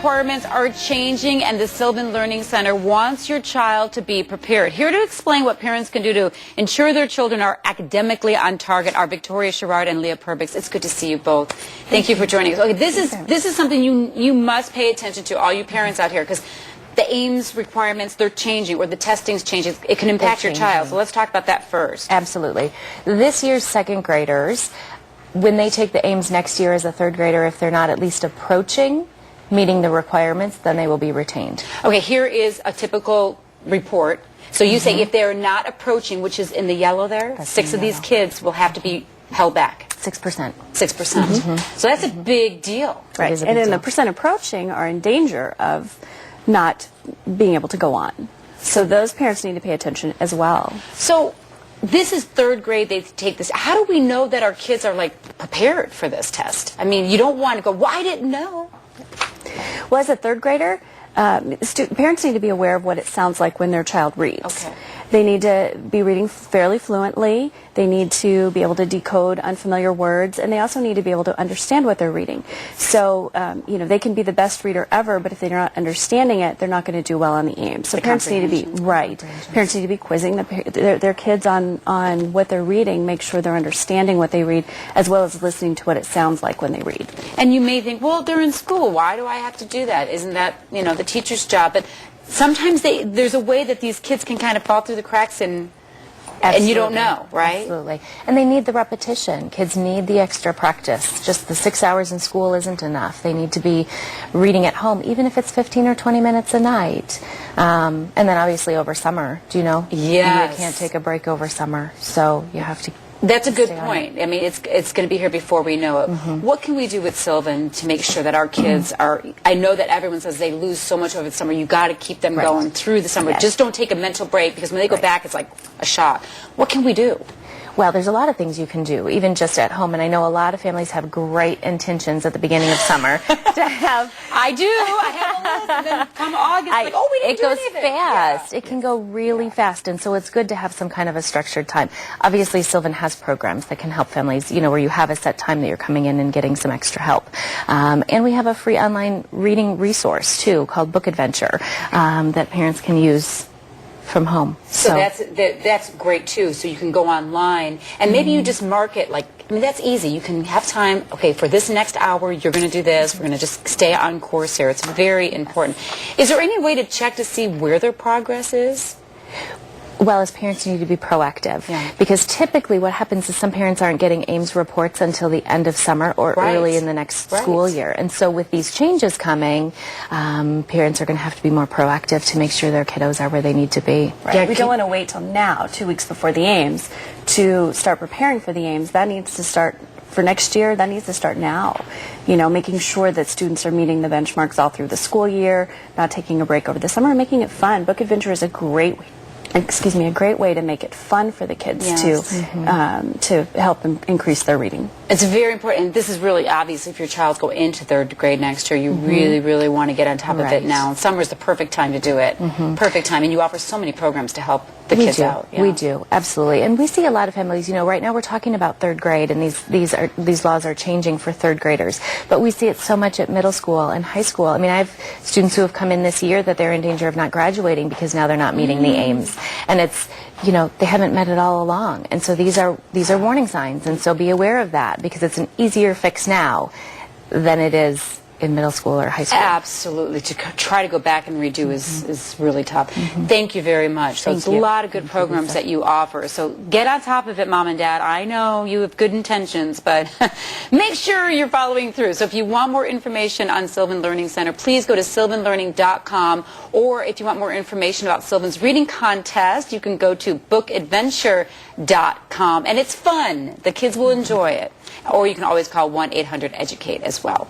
requirements are changing, and the Sylvan Learning Center wants your child to be prepared. Here to explain what parents can do to ensure their children are academically on target are Victoria Sherrard and Leah Perbix. It's good to see you both. Thank you for joining us. Okay, this is something you must pay attention to, all you parents out here, because the Ames requirements, they're changing, or the testing's changing. It can impact your child. So let's talk about that first. Absolutely. This year's second graders, when they take the Ames next year as a third grader, if they're not at least approaching meeting the requirements, then they will be retained. Okay, here is a typical report. So you say if they're not approaching, which is in the yellow there, That's 6 of these kids will have to be held back. 6%. 6%. So that's a big deal. Right, and then the percent approaching are in danger of not being able to go on. So those parents need to pay attention as well. So this is third grade, they take this. How do we know that our kids are like prepared for this test? I mean, you don't want to go, well, I didn't know. Well, as a third grader, parents need to be aware of what it sounds like when their child reads. Okay. They need to be reading fairly fluently. They need to be able to decode unfamiliar words, and they also need to be able to understand what they're reading. So, you know, they can be the best reader ever, but if they're not understanding it, they're not going to do well on the Ames. So parents need to be Parents need to be quizzing their kids on what they're reading, make sure they're understanding what they read, as well as listening to what it sounds like when they read. And you may think, well, they're in school. Why do I have to do that? Isn't that, you know, the teacher's job? But sometimes there's a way that these kids can kind of fall through the cracks and you don't know, right? Absolutely. And they need the repetition. Kids need the extra practice. Just the 6 hours in school isn't enough. They need to be reading at home, even if it's 15 or 20 minutes a night. And then obviously over summer, do you know? Yes. You can't take a break over summer, so you have to. That's a good point. I mean, it's going to be here before we know it. What can we do with Sylvan to make sure that our kids are, I know that everyone says they lose so much over the summer. You got to keep them going through the summer. Yes. Just don't take a mental break, because when they go back, it's like a shock. What can we do? Well, there's a lot of things you can do, even just at home. And I know a lot of families have great intentions at the beginning of summer to have. I do. I have a list. And then come August, like, oh, we didn't do anything. It goes fast. Yeah. It can go really fast. And so it's good to have some kind of a structured time. Obviously, Sylvan has programs that can help families, you know, where you have a set time that you're coming in and getting some extra help. And we have a free online reading resource, too, called Book Adventure, that parents can use from home. So that's great too. So you can go online and maybe you just mark it like, I mean, that's easy. You can have time, okay, for this next hour you're going to do this. We're going to just stay on course here. It's very important. Is there any way to check to see where their progress is? Well, as parents, you need to be proactive. Because typically what happens is some parents aren't getting Ames reports until the end of summer or early in the next school year. And so with these changes coming, parents are going to have to be more proactive to make sure their kiddos are where they need to be. Right. Yeah, we don't want to wait till now, 2 weeks before the Ames, to start preparing for the Ames. That needs to start for next year. That needs to start now. You know, making sure that students are meeting the benchmarks all through the school year, not taking a break over the summer, and making it fun. Book Adventure is a great way to make it fun for the kids to help them increase their reading. It's very important. And this is really obvious if your child's going into third grade next year. You really, really want to get on top of it now. And summer is the perfect time to do it. Perfect time. And you offer so many programs to help the kids out. Yeah. We do, absolutely. And we see a lot of families, you know, right now we're talking about third grade, and these laws are changing for third graders. But we see it so much at middle school and high school. I mean, I have students who have come in this year that they're in danger of not graduating because now they're not meeting the Ames. And it's, you know, they haven't met it all along. And so these are warning signs. And so be aware of that, because it's an easier fix now than it is in middle school or high school. Absolutely. To try to go back and redo is really tough. Thank you very much. So it's a lot of good programs that you offer. So get on top of it, Mom and Dad. I know you have good intentions, but make sure you're following through. So if you want more information on Sylvan Learning Center, please go to sylvanlearning.com. Or if you want more information about Sylvan's reading contest, you can go to bookadventure.com. And it's fun. The kids will enjoy it. Or you can always call 1-800-EDUCATE as well.